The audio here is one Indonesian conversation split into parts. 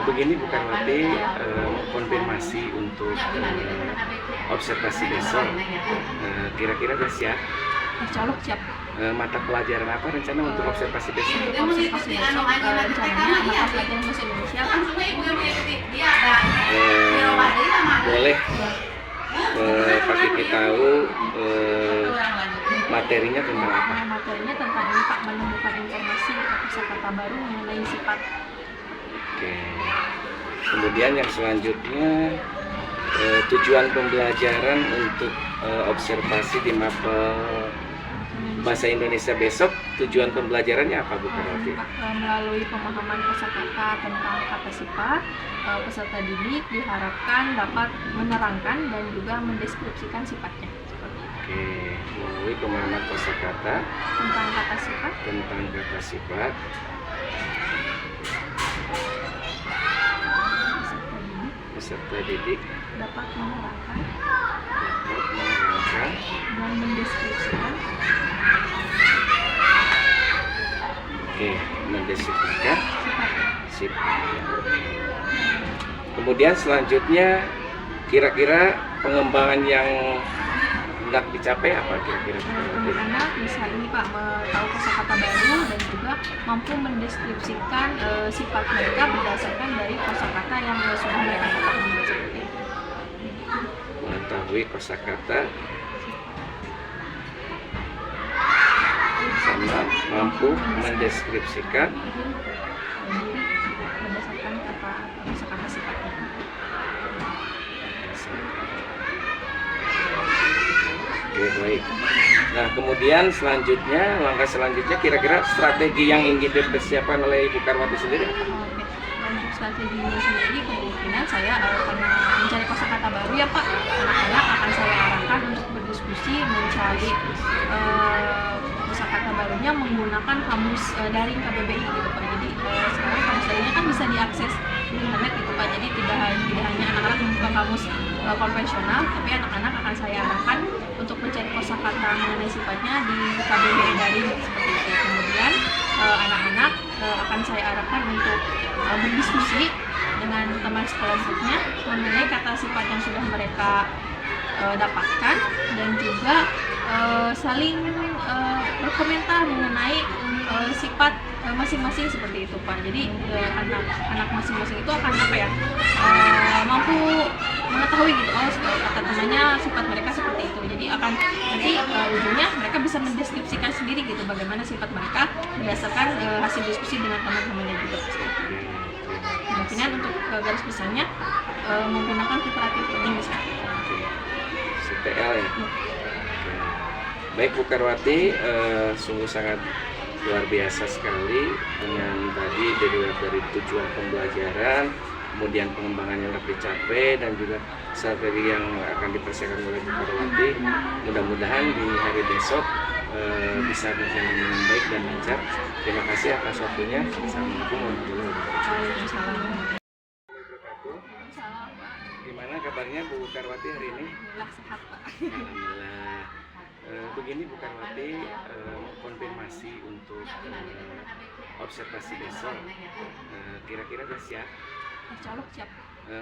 Begini bukan Wati, konfirmasi untuk observasi besok. Kira-kira udah siap? Insya Allah siap. Mata pelajaran apa rencana untuk observasi besok? Observasi besok rencananya mata pelajaran bahasa Indonesia kan? Boleh Pak Kiki tahu materinya tentang apa? Materinya tentang ini Pak, menemukan informasi kosakata baru mengenai sifat. Oke. Kemudian yang selanjutnya tujuan pembelajaran untuk observasi di mapel bahasa Indonesia besok, tujuan pembelajarannya apa Bu Karwati? Melalui pemahaman kosakata tentang kata sifat, peserta didik diharapkan dapat menerangkan dan juga mendeskripsikan sifatnya. Oke, melalui pemahaman kosakata Tentang kata sifat, peserta didik dapat menerangkan dan mendeskripsikan sifat. Kemudian selanjutnya kira-kira pengembangan yang hendak dicapai apa kira-kira? Anak-anak bisa ini Pak, tahu kosakata baru dan juga mampu mendeskripsikan sifat mereka berdasarkan dari kosakata yang sudah mereka ketahui seperti itu. Mengetahui kosakata sama mampu mendeskripsikan berdasarkan kosakata sifatnya. Oke, baik. Nah, kemudian langkah selanjutnya kira-kira strategi yang ingin dipersiapkan oleh Ibu Karwati sendiri apa? Oke. Untuk strateginya sendiri kemungkinan saya karena mencari kosakata baru ya Pak, anak-anak akan saya arahkan untuk berdiskusi mencari kosakata barunya menggunakan kamus daring KBBI gitu Pak. Jadi sekarang kamus daringnya kan bisa diakses di internet gitu Pak. Jadi tidak hanya anak-anak membuka kamus konvensional, tapi anak-anak akan saya arahkan untuk mencari kosakata mengenai sifatnya di KBBI daring seperti itu. Kemudian anak-anak akan saya arahkan untuk berdiskusi dengan teman sekelompoknya mengenai kata sifat yang sudah mereka dapatkan dan juga saling berkomentar mengenai sifat masing-masing seperti itu Pak. Jadi anak masing-masing itu akan mampu mengetahui gitu, kata temannya sifat mereka seperti itu. Jadi akan nanti ujungnya mereka bisa mendeskripsikan sendiri gitu bagaimana sifat mereka berdasarkan hasil diskusi dengan teman-temannya juga. Kemungkinan untuk garis besarnya menggunakan kooperatif learning misalnya. CPL ya. Baik Bu Karwati, sungguh sangat luar biasa sekali dengan tadi dari tujuan pembelajaran, kemudian pengembangan yang dapat dicapai dan juga strategi yang akan dipersiapkan oleh Bu Karwati. Mudah-mudahan di hari besok bisa berjalan dengan baik dan lancar. Terima kasih atas waktunya. Assalamualaikum warahmatullahi wabarakatuh. Gimana kabarnya Bu Karwati hari ini? Alhamdulillah sehat Pak. Alhamdulillah. Begini Bu Karwati, konfirmasi untuk observasi besok. Kira-kira udah siap? Insya Allah siap.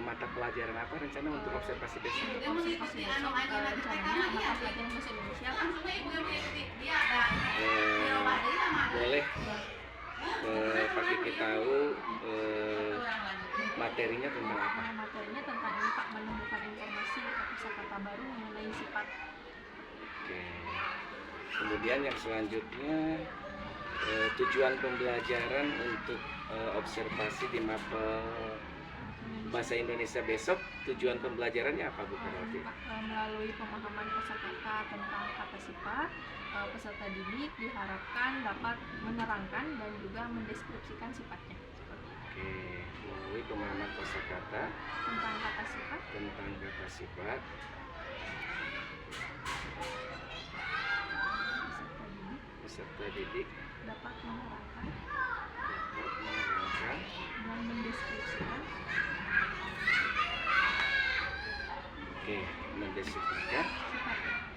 Mata pelajaran apa rencana untuk observasi besok? Observasi besok rencananya mata pelajaran bahasa Indonesia kan? Boleh Pak Kiki tahu materinya tentang apa? Materinya tentang ini Pak, menemukan informasi kosakata baru mengenai sifat. Oke. Kemudian yang selanjutnya tujuan pembelajaran untuk observasi di mapel bahasa Indonesia besok, tujuan pembelajarannya apa Bu Karwati? Melalui pemahaman kosakata tentang kata sifat, peserta didik diharapkan dapat menerangkan dan juga mendeskripsikan sifatnya. Oke, melalui pemahaman kosakata tentang kata sifat, peserta didik dapat menerangkan dan mendeskripsikan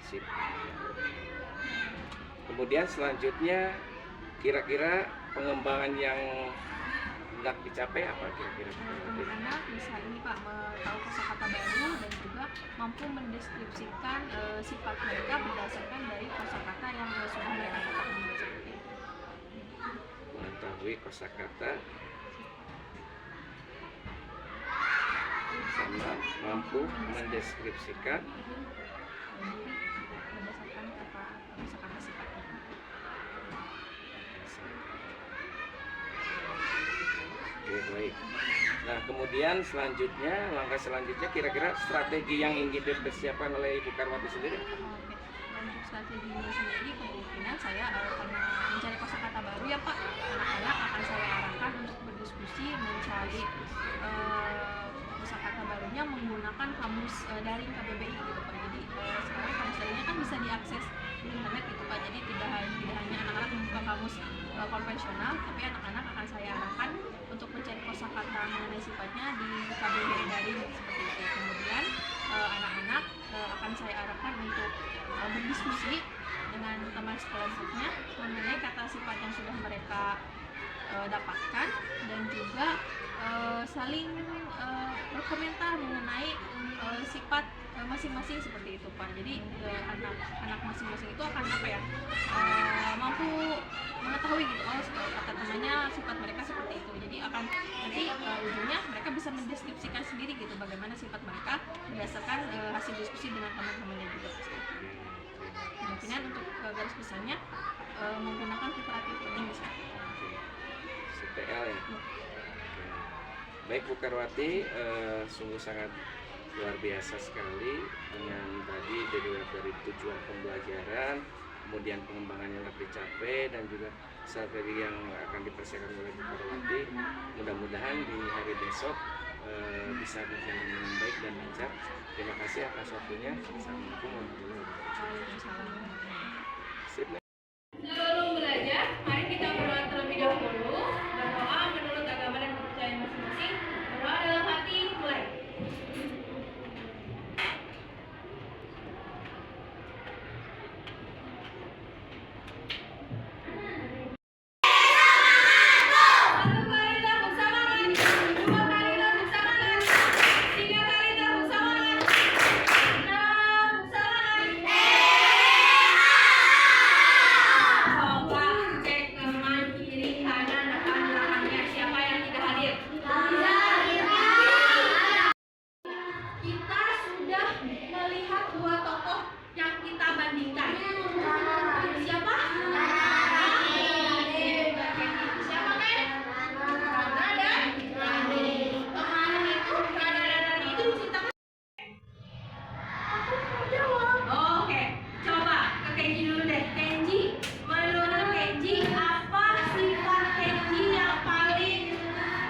sifat. Kemudian selanjutnya kira-kira pengembangan yang hendak dicapai apa kira-kira? Anak-anak bisa ini Pak, tahu kosakata baru dan juga mampu mendeskripsikan sifat mereka berdasarkan dari kosakata yang sudah mereka ketahui seperti itu. Mengetahui kosakata sama mampu mendeskripsikan Berdasarkan kata kosakata sifatnya. Oke, baik. Nah, kemudian langkah selanjutnya kira-kira strategi yang ingin dipersiapkan oleh Ibu Karwati sendiri? Oke, dan untuk strategi ini sendiri kemungkinan saya karena mencari kosakata baru ya Pak, anak-anak akan saya arahkan untuk berdiskusi mencari kosakata barunya menggunakan kamus daring KBBI gitu Pak. Jadi sekarang kamus daringnya kan bisa diakses di internet gitu Pak. Jadi tidak hanya anak-anak membuka kamus konvensional, tapi anak-anak akan saya arahkan untuk mencari kosakata mengenai sifatnya di KBBI daring seperti itu. Kemudian anak-anak akan saya arahkan untuk berdiskusi dengan teman sekelompoknya mengenai kata sifat yang sudah mereka dapatkan dan juga saling berkomentar mengenai sifat masing-masing seperti itu Pak. Jadi anak masing-masing itu akan apa ya, mampu mengetahui gitu, oh kata temannya sifat mereka seperti itu. Jadi akan nanti ujungnya mereka bisa mendeskripsikan sendiri gitu bagaimana sifat mereka berdasarkan hasil diskusi dengan teman-temannya juga. Kemungkinan untuk garis besarnya menggunakan kooperatif learning misalnya. CPL ya. Baik Bu Karwati, sungguh sangat luar biasa sekali dengan tadi dari tujuan pembelajaran, kemudian pengembangan yang dapat dicapai dan juga strategi yang akan dipersiapkan oleh Bu Karwati. Mudah-mudahan di hari besok bisa berjalan dengan baik dan lancar. Terima kasih atas waktunya. Assalamualaikum warahmatullahi wabarakatuh. Sip. Sebelum belajar, mari kita berdoa terlebih dahulu. Berdoa menurut agama dan kepercayaan masing-masing. Berdoa dalam hati, mulai. Satu kali tepuk semangat, dua kali tepuk semangat, tiga kali tepuk semangat, enam semangat. Coba cek teman kiri kanan depan belakangnya siapa yang tidak hadir. Kita sudah melihat dua tokoh yang kita bandingkan. Siapa? Siapa kan? Rana dan Rani. Kemarin itu Rana dan Rani itu diceritakan. Oke, coba ke Kenji dulu deh. Kenji, menurut Kenji apa sifat Kenji yang paling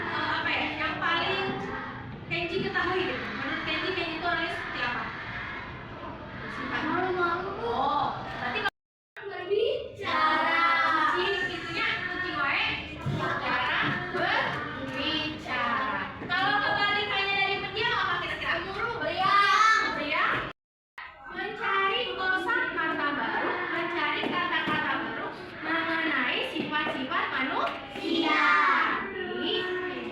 apa ya? Yang paling Kenji ketahui gitu. Menurut Kenji itu orangnya seperti apa? Sifat malu-malu. Oh, berarti kalau berbicara. Kunci itunya kunci wae. Cara berbicara. Kalau kebalikannya dari pendiam apa kira-kira? Beriang. Mencari kosakata baru, mencari kata-kata baru mengenai sifat-sifat manusia. Nanti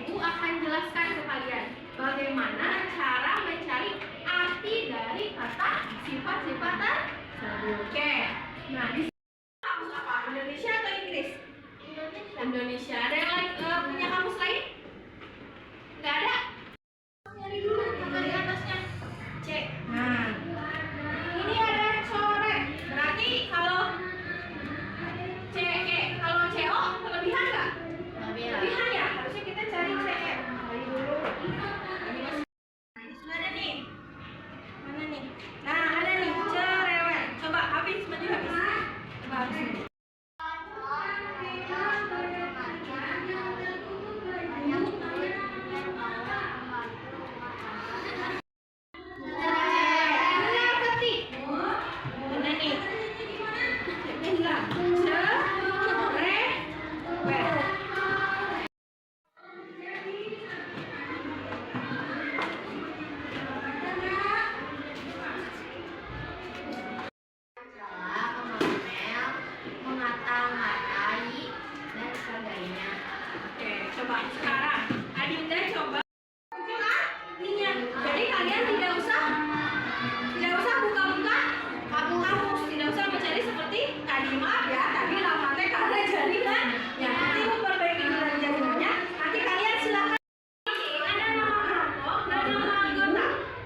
Ibu akan jelaskan ke kalian bagaimana cara mencari arti dari kata sifat-sifat tersebut. Oke. Nah, di sini kamus apa? Indonesia atau Inggris? Indonesia. Ada yang lain punya kamus lain? Nggak ada? Nyari dulu dari atasnya. Cek. Nah, ini ada coret. Berarti kalau CE, kalau CO kelebihan nggak? Kelebihan ya. Harusnya kita cari CE. Cari dulu. Ini masih. Nah, ini sudah ada nih. Mana nih? Nah, ada nih. Cerewet. Coba habis, maju habis.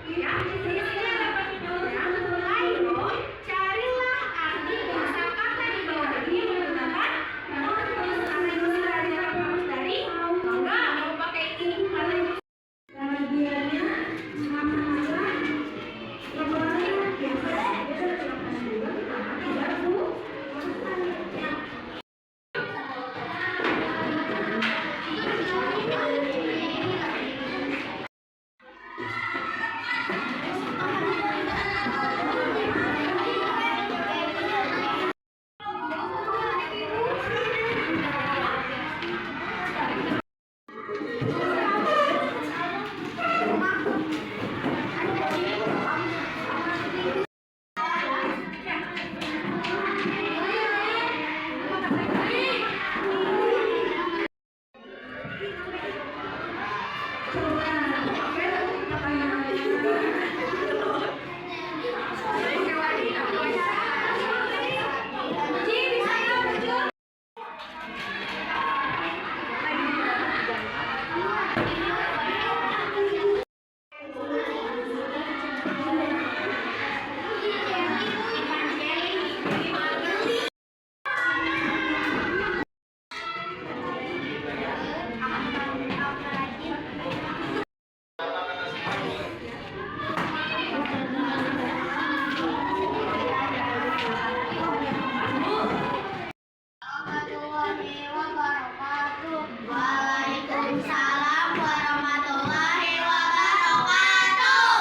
Ya, di sini ada petunjuknya. Ayo, carilah arti kosakata di bawah ini menggunakan rumus. Karena ini sudah ada rumus dari mangga mau pakai ini karena ini bagiannya sama kembali biasa Waalaikumsalam warahmatullahi wabarakatuh.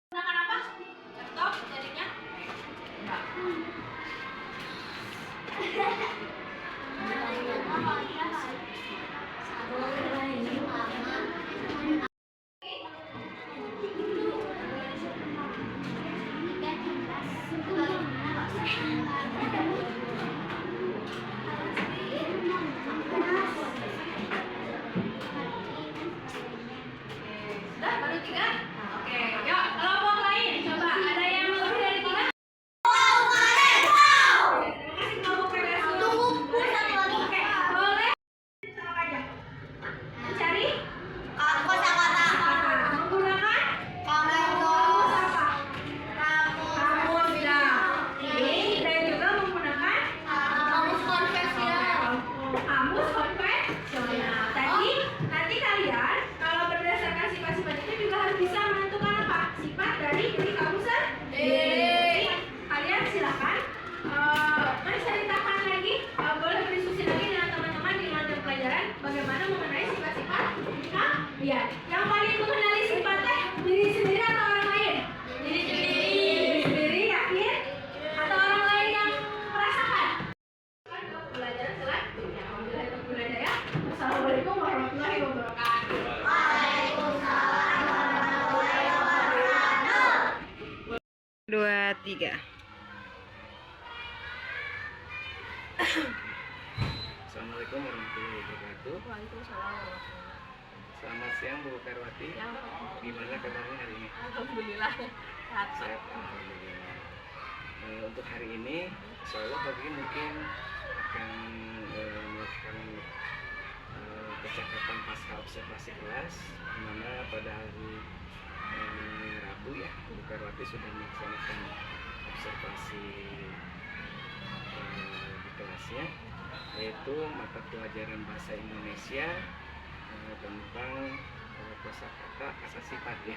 Gunakan apa? Laptop jadinya? Enggak. Sudah, baru 3? Oke, yuk kelompok lain. Coba, ada yang lebih dari 3? Kasih kelompok PBS dulu. Oke, boleh. Apa aja? Mencari Kosakata. menggunakan Kamus apa? Kamus ya. Ini. Dan juga menggunakan Kamus konvensional. kamus konvensional. Tadi nanti kalian kalau berdasarkan sifat-sifat itu juga harus bisa menentukan apa? Sifat dari kamus sendiri. Kalian silakan menceritakan lagi, boleh berdiskusi lagi dengan teman-teman di materi pelajaran bagaimana mengenai sifat-sifat kalian. Yang paling mengenali sifatnya diri sendiri atau orang lain? Diri sendiri, yakin? Atau orang lain yang merasakan? Pelajaran selanjutnya. Alhamdulillah. Assalamualaikum warahmatullahi wabarakatuh. Waalaikumsalam warahmatullahi wabarakatuh. 2, 3. Assalamualaikum warahmatullahi wabarakatuh. Waalaikumsalam warahmatullahi Selamat siang Bu Karwati. wabarakatuh. Gimana kabarnya hari ini? Alhamdulillah. Sehat. Sehat, alhamdulillah. Untuk hari ini, insya Allah pagi mungkin akan melakukan percakapan pasca observasi kelas, di mana pada hari Rabu ya, Bu Karwati sudah melaksanakan observasi di kelasnya, yaitu mata pelajaran bahasa Indonesia tentang kosakata kata sifat ya,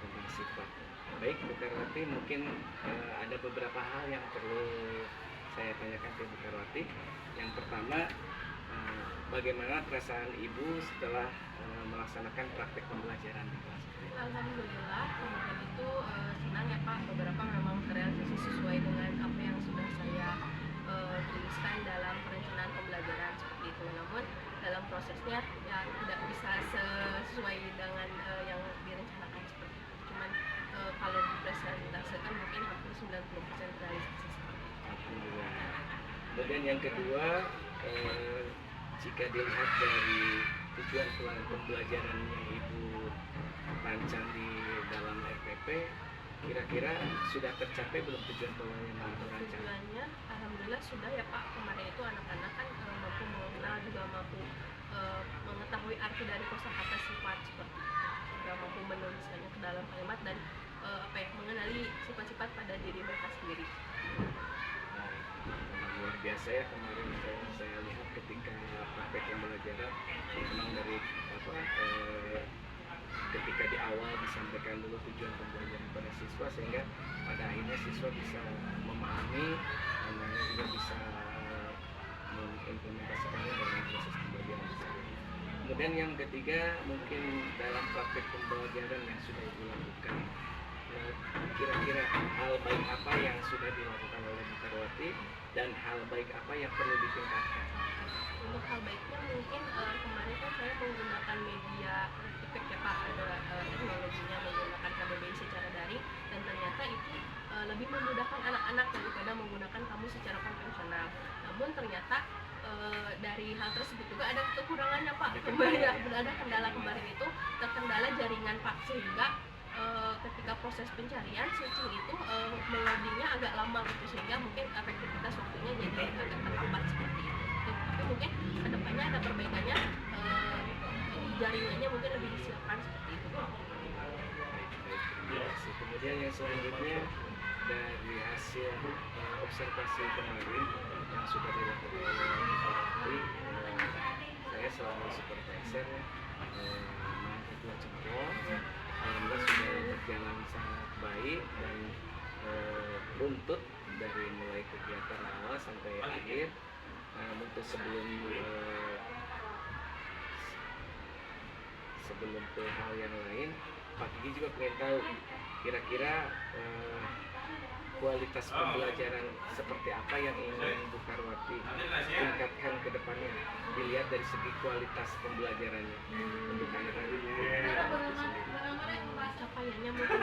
tentang sifat. Baik Bu Karwati, mungkin ada beberapa hal yang perlu saya tanyakan ke Bu Karwati. Yang pertama, bagaimana perasaan Ibu setelah melaksanakan praktek pembelajaran di kelas? Alhamdulillah, kemarin itu senang ya Pak, beberapa memang terrealisasi sesuai dengan apa yang sudah saya tuliskan dalam perencanaan pembelajaran seperti itu. Namun dalam prosesnya ya tidak bisa sesuai dengan yang direncanakan seperti itu. Cuman kalau dipresentasikan mungkin hampir 90% realisasi seperti itu. Alhamdulillah. Kemudian yang kedua, jika dilihat dari tujuan pembelajaran yang Ibu rancang di dalam RPP, kira-kira sudah tercapai belum tujuan pembelajaran yang Ibu rancang? Tujuannya alhamdulillah sudah ya Pak. Kemarin itu anak-anak kan mampu mengenal, juga mampu mengetahui arti dari kosakata sifat seperti itu, juga mampu menuliskannya ke dalam dan mengenali sifat-sifat pada diri mereka sendiri. Luar biasa ya kemarin saya lihat ketika praktek pembelajaran memang dari ketika di awal disampaikan dulu tujuan pembelajaran pada siswa sehingga pada akhirnya siswa bisa memahami dan mereka juga bisa mengimplementasikannya dalam proses pembelajaran tersebut. Kemudian yang ketiga mungkin dalam praktek pembelajaran yang sudah Ibu lakukan, kira-kira hal baik apa yang sudah dilakukan oleh Bu Karwati dan hal baik apa yang perlu ditingkatkan? Untuk hal baiknya mungkin kemarin kan saya menggunakan media efek ya Pak, ada teknologinya menggunakan KBBI secara daring dan ternyata itu lebih memudahkan anak-anak daripada menggunakan kamus secara konvensional. Namun ternyata dari hal tersebut juga ada kekurangannya Pak. Kembali ada kendala kemarin itu terkendala jaringan Pak, sehingga ketika proses pencarian searching itu meloadingnya agak lama gitu, sehingga mungkin efektivitas waktunya jadi agak terhambat seperti itu. Tapi mungkin kedepannya ada perbaikannya, jaringannya mungkin lebih disiapkan seperti itu. Kemudian yang selanjutnya dari hasil observasi kemarin yang sudah dilakukan oleh Karwati, saya selaku supervisor Ketua Cempol, alhamdulillah sudah berjalan sangat baik dan runtut dari mulai kegiatan awal sampai akhir. Untuk sebelum ke hal yang lain, Pak Gigi juga pengen tahu kira-kira kualitas pembelajaran seperti apa yang ingin Bu Karwati tingkatkan ke depannya, dilihat dari segi kualitas pembelajarannya untuk anak-anak Capaiannya mungkin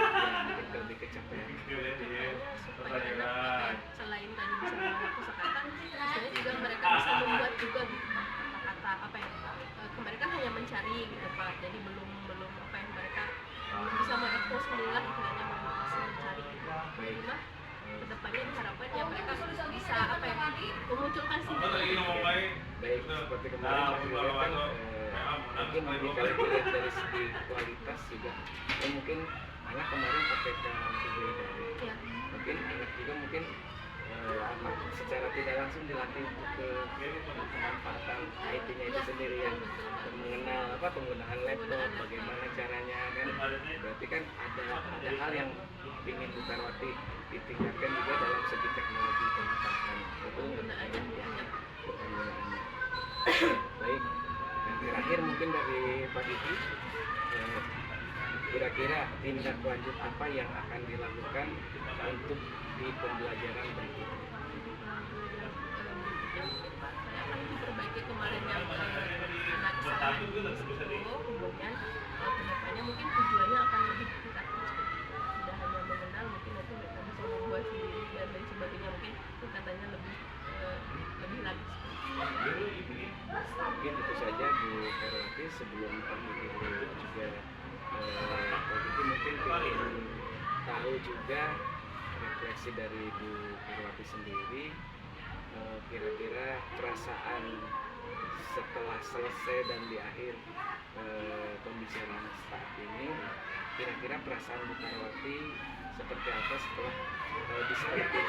lebih kecapaian. supaya anak selain tadi bisa membuat kosakata, sebenarnya juga mereka bisa membuat juga kata-kata mereka hanya mencari gitu Pak, jadi belum mereka bisa mengekspos sendiri lah, hanya masih mencari gitu. Nah, kedepannya diharapkan ya mereka bisa memunculkan sendiri. Baik, seperti kemarin kan mungkin kalau dilihat dari segi kualitas juga mungkin anak kemarin pakai KBBI Ya. mungkin anak juga mungkin secara tidak langsung dilatih ke pemanfaatan IT-nya itu sendiri yang mengenal penggunaan laptop, bagaimana caranya kan, berarti kan ada hal yang ingin Bu Karwati ditingkatkan juga dalam segi teknologi pemanfaatan Penggunaannya penggunaannya. Baik, dan terakhir mungkin dari Pak Diki, kira-kira tindak lanjut apa yang akan dilakukan untuk di pembelajaran berikutnya? Saya akan diperbaiki kemarin yang ada kesalahan di situ, kemudian kedepannya mungkin tujuannya akan lebih ditingkatkan seperti itu. Tidak hanya mengenal, mungkin nanti mereka bisa membuat sendiri dan lain sebagainya, mungkin tingkatannya lebih lagi seperti itu. Mungkin itu saja Bu Karwati. Sebelum Pak Diki juga Pak Diki mungkin ingin tahu juga refleksi dari Bu Karwati sendiri, kira-kira perasaan setelah selesai dan di akhir pembicaraan saat ini, kira-kira perasaan Bu Karwati seperti apa setelah diskusi ini?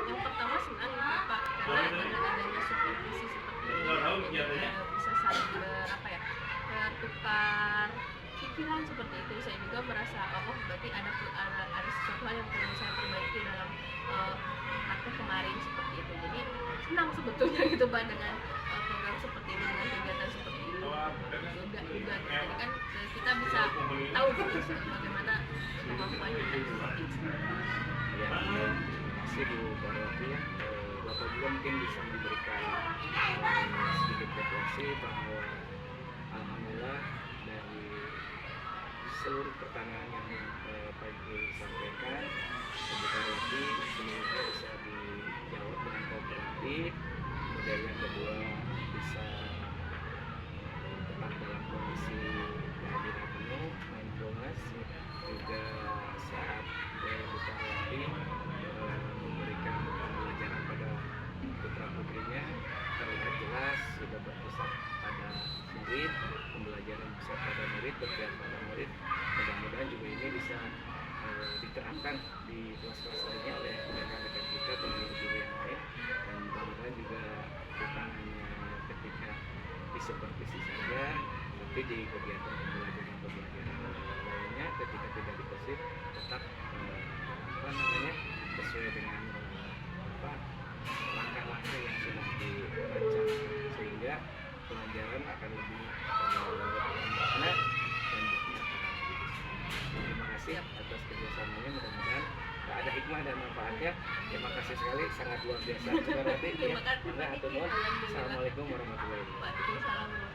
Yang pertama senang gitu Pak, karena dengan adanya supervisi seperti ini bisa saling bertukar pikiran seperti itu. Saya juga merasa berarti ada sesuatu hal yang perlu saya perbaiki dalam praktek kemarin seperti itu. Jadi senang sebetulnya gitu Pak dengan program seperti ini, dengan kegiatan seperti ini. Juga jadi kan kita bisa tahu gitu bagaimana kemampuan kita seperti itu. Ya, terima kasih Bu Karwati ya. Bapak juga mungkin bisa memberikan sedikit refleksi bahwa alhamdulillah dari seluruh pertanyaan yang Pak Ibu sampaikan, Bu Karwati semoga bisa dijawab dengan kooperatif. Kemudian yang kedua bisa tetap dalam kondisi kehadiran penuh, mindfulness, juga saat Bu Karwati memberikan pembelajaran pada putra putrinya terlihat jelas sudah berpusat pada murid, pembelajaran pusat pada murid. murid, berpihak pada murid. Mudah-mudahan juga ini bisa diterapkan di kelas-kelas lainnya oleh rekan-rekan kita dan guru-guru yang lain, dan mudah-mudahan juga bukan hanya ketika di supervisi saja, tapi di kegiatan pembelajaran lainnya ketika tidak dikasih tetap sesuai dengan langkah-langkah yang sudah dirancang, sehingga pelajaran akan lebih makna dan bukti. Terima kasih atas kerjasamanya, mudah-mudahan ada hikmah dan manfaatnya. Terima kasih sekali, sangat luar biasa. Assalamualaikum warahmatullahi wabarakatuh. Waalaikumsalam.